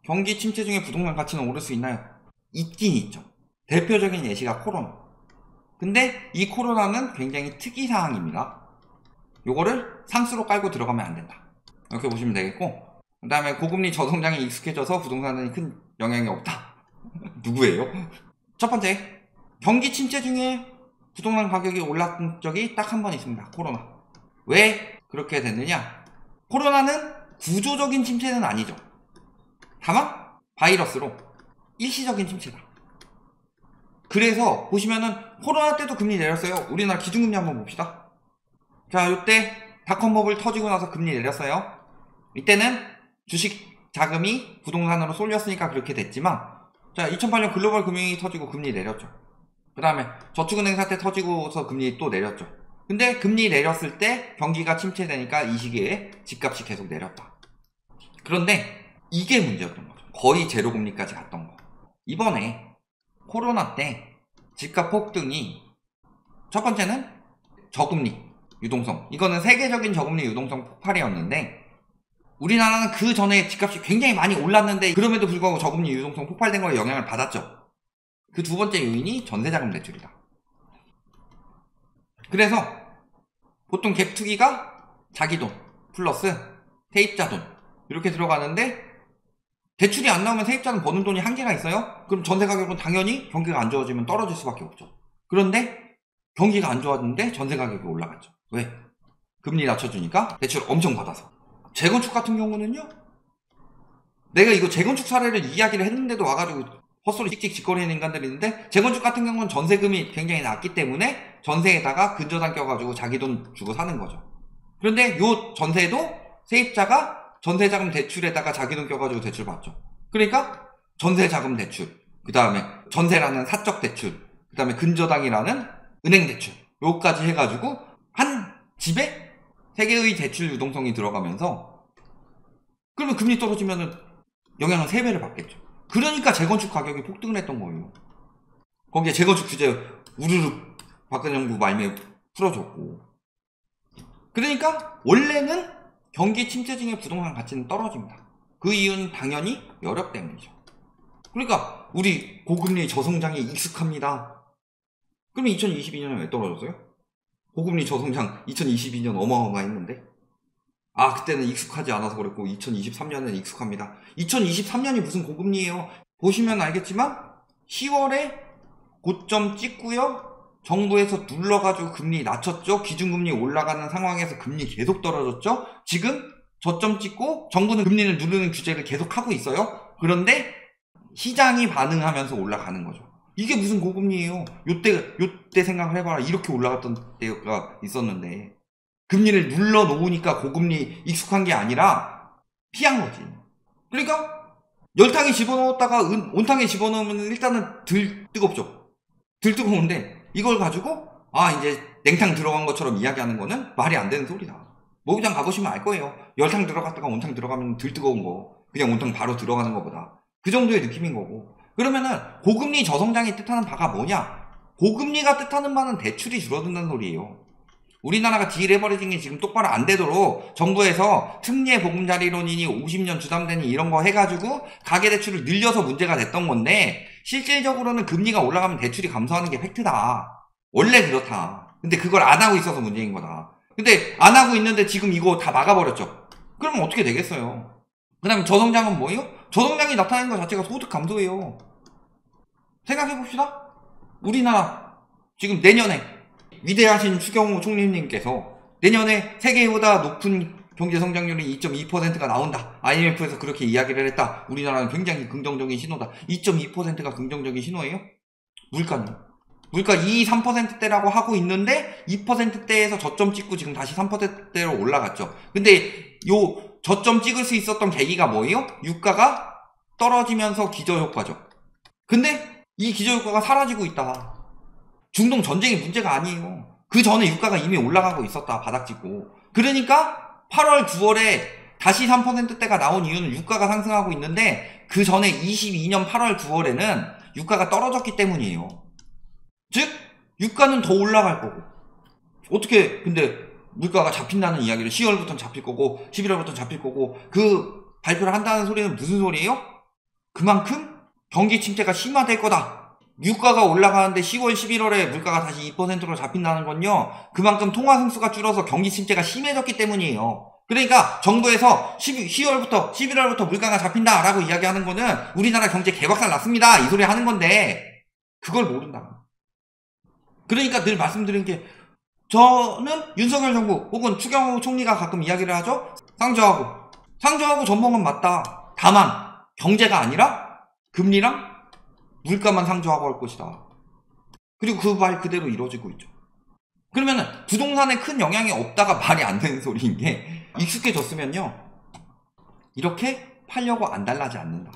경기 침체 중에 부동산 가치는 오를 수 있나요? 있긴 있죠. 대표적인 예시가 코로나. 근데 이 코로나는 굉장히 특이사항입니다. 요거를 상수로 깔고 들어가면 안 된다. 이렇게 보시면 되겠고, 그 다음에 고금리 저성장에 익숙해져서 부동산은 큰 영향이 없다. 누구예요? 첫 번째, 경기 침체 중에 부동산 가격이 올랐던 적이 딱 한 번 있습니다. 코로나. 왜 그렇게 됐느냐? 코로나는 구조적인 침체는 아니죠. 다만 바이러스로 일시적인 침체다. 그래서 보시면은 코로나 때도 금리 내렸어요. 우리나라 기준금리 한번 봅시다. 자, 요때 닷컴버블 터지고 나서 금리 내렸어요. 이때는 주식 자금이 부동산으로 쏠렸으니까 그렇게 됐지만, 자, 2008년 글로벌 금융이 터지고 금리 내렸죠. 그 다음에 저축은행 사태 터지고서 금리 또 내렸죠. 근데 금리 내렸을 때 경기가 침체되니까 이 시기에 집값이 계속 내렸다. 그런데 이게 문제였던 거죠. 거의 제로금리까지 갔던 거. 이번에 코로나 때 집값 폭등이, 첫 번째는 저금리 유동성, 이거는 세계적인 저금리 유동성 폭발이었는데, 우리나라는 그 전에 집값이 굉장히 많이 올랐는데 그럼에도 불구하고 저금리 유동성 폭발된 거에 영향을 받았죠. 그 두 번째 요인이 전세자금 대출이다. 그래서 보통 갭투기가 자기 돈 플러스 세입자 돈 이렇게 들어가는데, 대출이 안 나오면 세입자는 버는 돈이 한계가 있어요? 그럼 전세 가격은 당연히 경기가 안 좋아지면 떨어질 수밖에 없죠. 그런데 경기가 안 좋아졌는데 전세 가격이 올라갔죠. 왜? 금리 낮춰주니까 대출 엄청 받아서. 재건축 같은 경우는요, 내가 이거 재건축 사례를 이야기를 했는데도 와가지고 헛소리 찍찍 짓거리는 인간들이 있는데, 재건축 같은 경우는 전세금이 굉장히 낮기 때문에 전세에다가 근저당 껴가지고 자기 돈 주고 사는 거죠. 그런데 요 전세도 세입자가 전세자금 대출에다가 자기 돈 껴가지고 대출 받죠. 그러니까 전세자금 대출, 그 다음에 전세라는 사적 대출, 그 다음에 근저당이라는 은행 대출, 요까지 해가지고 한 집에 3개의 대출 유동성이 들어가면서, 그러면 금리 떨어지면은 영향은 3배를 받겠죠. 그러니까 재건축 가격이 폭등을 했던 거예요. 거기에 재건축 규제 우르르 박근혜 정부 말미에 풀어줬고. 그러니까 원래는 경기 침체 중에 부동산 가치는 떨어집니다. 그 이유는 당연히 여력 때문이죠. 그러니까 우리 고금리 저성장에 익숙합니다. 그러면 2022년에 왜 떨어졌어요? 고금리 저성장 2022년 어마어마했는데, 아, 그때는 익숙하지 않아서 그랬고 2023년은 익숙합니다. 2023년이 무슨 고금리예요? 보시면 알겠지만 10월에 고점 찍고요, 정부에서 눌러가지고 금리 낮췄죠. 기준금리 올라가는 상황에서 금리 계속 떨어졌죠. 지금 저점 찍고 정부는 금리를 누르는 규제를 계속 하고 있어요. 그런데 시장이 반응하면서 올라가는 거죠. 이게 무슨 고금리예요? 요때 생각을 해봐라. 이렇게 올라갔던 때가 있었는데 금리를 눌러 놓으니까 고금리 익숙한 게 아니라 피한 거지. 그러니까 열탕에 집어넣었다가 온탕에 집어넣으면 일단은 덜 뜨겁죠. 덜 뜨거운데 이걸 가지고 이제 냉탕 들어간 것처럼 이야기하는 거는 말이 안 되는 소리다. 모기장 가보시면 알 거예요. 열탕 들어갔다가 온탕 들어가면 덜 뜨거운 거, 그냥 온탕 바로 들어가는 것보다 그 정도의 느낌인 거고. 그러면은 고금리 저성장이 뜻하는 바가 뭐냐? 고금리가 뜻하는 바는 대출이 줄어든다는 소리예요. 우리나라가 디레버리징이 지금 똑바로 안 되도록 정부에서 특례 보금자리론이니 50년 주담대니 이런 거 해가지고 가계대출을 늘려서 문제가 됐던 건데, 실질적으로는 금리가 올라가면 대출이 감소하는 게 팩트다. 원래 그렇다. 근데 그걸 안 하고 있어서 문제인 거다. 근데 안 하고 있는데 지금 이거 다 막아버렸죠. 그러면 어떻게 되겠어요? 그 다음에 저성장은 뭐예요? 저성장이 나타나는 것 자체가 소득 감소예요. 생각해봅시다. 우리나라 지금 내년에 위대하신 추경호 총리님께서 내년에 세계보다 높은 경제성장률이 2.2%가 나온다. IMF에서 그렇게 이야기를 했다. 우리나라는 굉장히 긍정적인 신호다. 2.2%가 긍정적인 신호예요? 물가는? 물가 2, 3%대라고 하고 있는데 2%대에서 저점 찍고 지금 다시 3%대로 올라갔죠. 근데 요 저점 찍을 수 있었던 계기가 뭐예요? 유가가 떨어지면서 기저효과죠. 근데 이 기저효과가 사라지고 있다. 중동 전쟁이 문제가 아니에요. 그 전에 유가가 이미 올라가고 있었다. 바닥찍고. 그러니까 8월, 9월에 다시 3%대가 나온 이유는 유가가 상승하고 있는데, 그 전에 22년 8월, 9월에는 유가가 떨어졌기 때문이에요. 즉 유가는 더 올라갈 거고. 어떻게 근데 물가가 잡힌다는 이야기를 10월부터는 잡힐 거고 11월부터는 잡힐 거고, 그 발표를 한다는 소리는 무슨 소리예요? 그만큼 경기 침체가 심화될 거다. 유가가 올라가는데 10월, 11월에 물가가 다시 2%로 잡힌다는 건요, 그만큼 통화 승수가 줄어서 경기 침체가 심해졌기 때문이에요. 그러니까 정부에서 10월부터 11월부터 물가가 잡힌다라고 이야기하는 거는 우리나라 경제 개박살 났습니다, 이 소리 하는 건데 그걸 모른다. 그러니까 늘 말씀드린 게, 저는 윤석열 정부 혹은 추경호 총리가 가끔 이야기를 하죠. 상저하고 전봉은 맞다. 다만 경제가 아니라 금리랑 물가만 상저하고 할 것이다. 그리고 그 말 그대로 이루어지고 있죠. 그러면은 부동산에 큰 영향이 없다가 말이 안 되는 소리인 게, 익숙해졌으면요 이렇게 팔려고 안 달라지 않는다.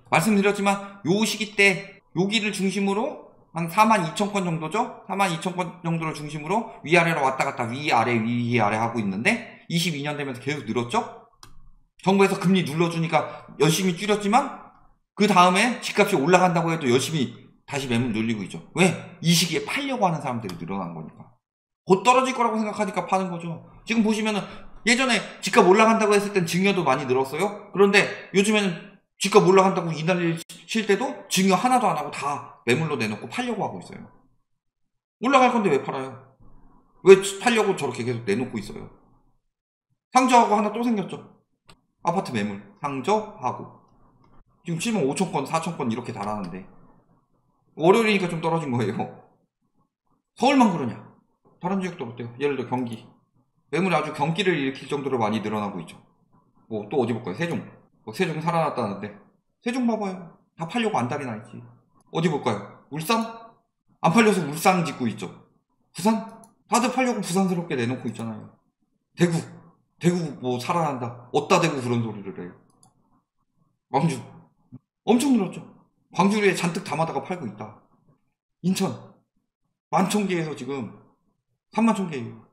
말씀드렸지만 요 시기 때 여기를 중심으로 한 42,000건 정도죠. 42,000건 정도를 중심으로 위아래로 왔다 갔다 위아래 위아래 하고 있는데 22년 되면서 계속 늘었죠. 정부에서 금리 눌러주니까 열심히 줄였지만 그 다음에 집값이 올라간다고 해도 열심히 다시 매물 늘리고 있죠. 왜? 이 시기에 팔려고 하는 사람들이 늘어난 거니까. 곧 떨어질 거라고 생각하니까 파는 거죠. 지금 보시면은 예전에 집값 올라간다고 했을 땐 증여도 많이 늘었어요. 그런데 요즘에는 집값 올라간다고 이난리 칠 때도 증여 하나도 안 하고 다 매물로 내놓고 팔려고 하고 있어요. 올라갈 건데 왜 팔아요? 왜 팔려고 저렇게 계속 내놓고 있어요? 상저하고 하나 또 생겼죠. 아파트 매물 상저하고 지금 75,000건 4,000건 이렇게 달하는데 월요일이니까 좀 떨어진 거예요. 서울만 그러냐? 다른 지역도 어때요? 예를 들어 경기 매물이 아주 경기를 일으킬 정도로 많이 늘어나고 있죠. 뭐 또 어디 볼까요? 세종. 세종 살아났다는데 세종 봐봐요. 다 팔려고 안달이 나 있지. 어디 볼까요? 울산? 안 팔려서 울산 짓고 있죠. 부산? 다들 팔려고 부산스럽게 내놓고 있잖아요. 대구 뭐 살아난다. 어따 대고 그런 소리를 해요. 광주 엄청 늘었죠. 광주에 잔뜩 담아다가 팔고 있다. 인천 11,000개에서 지금 31,000개예요.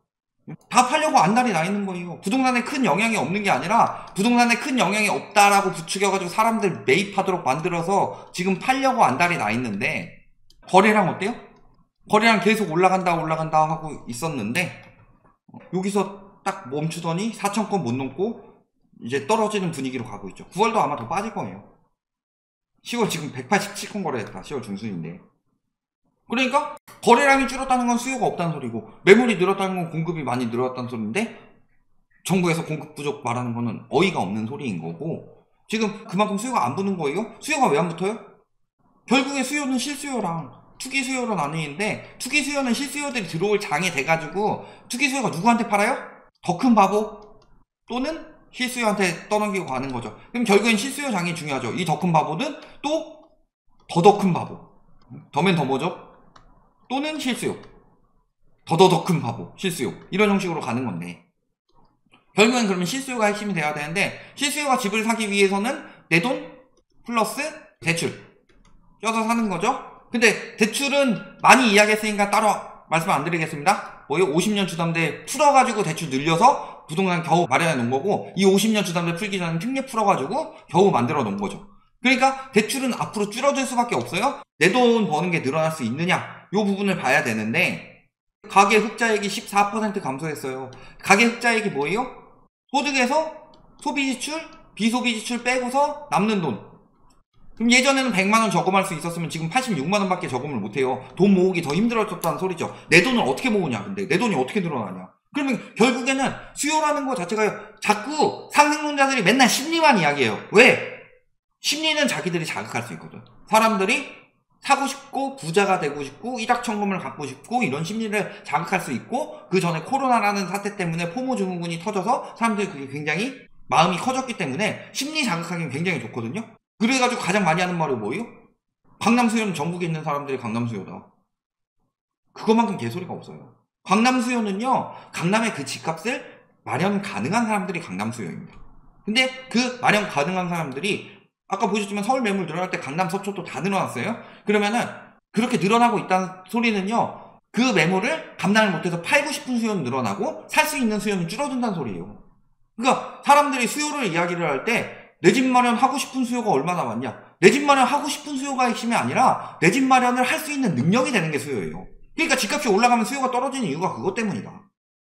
다 팔려고 안달이 나 있는 거예요. 부동산에 큰 영향이 없는 게 아니라 부동산에 큰 영향이 없다라고 부추겨가지고 사람들 매입하도록 만들어서 지금 팔려고 안달이 나 있는데, 거래량 어때요? 거래량 계속 올라간다 하고 있었는데 여기서 딱 멈추더니 4,000건 못 넘고 이제 떨어지는 분위기로 가고 있죠. 9월도 아마 더 빠질 거예요. 10월 지금 187건 거래했다. 10월 중순인데. 그러니까 거래량이 줄었다는 건 수요가 없다는 소리고, 매물이 늘었다는 건 공급이 많이 늘었다는 소리인데, 정부에서 공급 부족 말하는 거는 어이가 없는 소리인 거고, 지금 그만큼 수요가 안 붙는 거예요? 수요가 왜 안 붙어요? 결국에 수요는 실수요랑 투기 수요로 나뉘는데, 투기 수요는 실수요들이 들어올 장에 돼가지고 투기 수요가 누구한테 팔아요? 더 큰 바보 또는 실수요한테 떠넘기고 가는 거죠. 그럼 결국엔 실수요 장이 중요하죠. 이 더 큰 바보는 또 더 큰 바보, 더면 더 뭐죠? 또는 실수요, 더 큰 바보, 실수요, 이런 형식으로 가는 건데, 결국엔 그러면 실수요가 핵심이 돼야 되는데, 실수요가 집을 사기 위해서는 내 돈 플러스 대출 껴서 사는 거죠. 근데 대출은 많이 이야기했으니까 따로 말씀 안 드리겠습니다. 뭐요? 50년 주담대 풀어가지고 대출 늘려서 부동산 겨우 마련해 놓은 거고, 이 50년 주담대 풀기 전에 특례 풀어가지고 겨우 만들어 놓은 거죠. 그러니까 대출은 앞으로 줄어들 수밖에 없어요. 내 돈 버는 게 늘어날 수 있느냐, 이 부분을 봐야 되는데, 가계 흑자액이 14% 감소했어요. 가계 흑자액이 뭐예요? 소득에서 소비지출, 비소비지출 빼고서 남는 돈. 그럼 예전에는 100만원 저금할 수 있었으면 지금 86만원밖에 저금을 못해요. 돈 모으기 더 힘들어졌다는 소리죠. 내 돈을 어떻게 모으냐, 근데 내 돈이 어떻게 늘어나냐. 그러면 결국에는 수요라는 거 자체가 자꾸 상승론자들이 맨날 심리만 이야기해요. 왜? 심리는 자기들이 자극할 수 있거든. 사람들이 사고 싶고 부자가 되고 싶고 일확천금을 갖고 싶고 이런 심리를 자극할 수 있고, 그 전에 코로나라는 사태 때문에 포모 증후군이 터져서 사람들이 그게 굉장히 마음이 커졌기 때문에 심리 자극하기는 굉장히 좋거든요. 그래가지고 가장 많이 하는 말이 뭐예요? 강남 수요는 전국에 있는 사람들이 강남 수요다. 그것만큼 개소리가 없어요. 강남 수요는요, 강남의 그 집값을 마련 가능한 사람들이 강남 수요입니다. 근데 그 마련 가능한 사람들이 아까 보셨지만 서울 매물 늘어날 때 강남 서초도 다 늘어났어요. 그러면은 그렇게 늘어나고 있다는 소리는요, 그 매물을 감당을 못해서 팔고 싶은 수요는 늘어나고 살 수 있는 수요는 줄어든다는 소리예요. 그러니까 사람들이 수요를 이야기를 할 때 내 집 마련 하고 싶은 수요가 얼마나 많냐, 내 집 마련 하고 싶은 수요가 핵심이 아니라 내 집 마련을 할 수 있는 능력이 되는 게 수요예요. 그러니까 집값이 올라가면 수요가 떨어지는 이유가 그것 때문이다.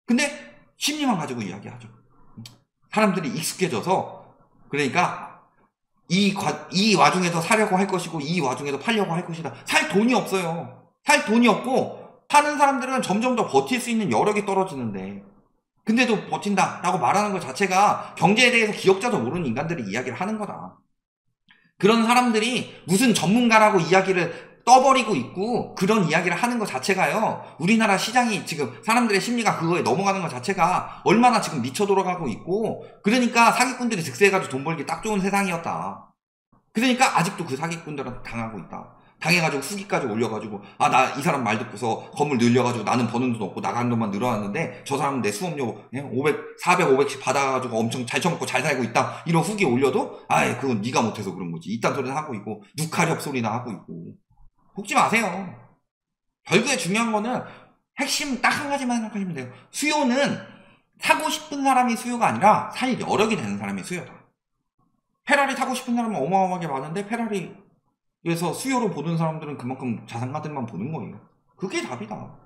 근데 심리만 가지고 이야기하죠. 사람들이 익숙해져서, 그러니까 이 와중에서 사려고 할 것이고 이 와중에서 팔려고 할 것이다. 살 돈이 없어요. 살 돈이 없고 사는 사람들은 점점 더 버틸 수 있는 여력이 떨어지는데 근데도 버틴다라고 말하는 것 자체가 경제에 대해서 기억자도 모르는 인간들이 이야기를 하는 거다. 그런 사람들이 무슨 전문가라고 이야기를 떠버리고 있고 그런 이야기를 하는 것 자체가요. 우리나라 시장이 지금 사람들의 심리가 그거에 넘어가는 것 자체가 얼마나 지금 미쳐 돌아가고 있고 그러니까 사기꾼들이 득세해가지고 돈 벌기 딱 좋은 세상이었다. 그러니까 아직도 그 사기꾼들은 당하고 있다. 당해가지고 후기까지 올려가지고 아 나 이 사람 말 듣고서 건물 늘려가지고 나는 버는 돈 없고 나가는 돈만 늘어났는데 저 사람은 내 수업료 500, 400, 500씩 받아가지고 엄청 잘 처먹고 잘 살고 있다 이런 후기 올려도 아이 그건 네가 못해서 그런 거지 이딴 소리는 하고 있고 누카력 소리나 하고 있고 속지 마세요. 결국에 중요한 거는 핵심 딱 한 가지만 생각하시면 돼요. 수요는 사고 싶은 사람이 수요가 아니라 살 여력이 되는 사람이 수요다. 페라리 타고 싶은 사람은 어마어마하게 많은데 페라리에서 수요로 보는 사람들은 그만큼 자산가들만 보는 거예요. 그게 답이다.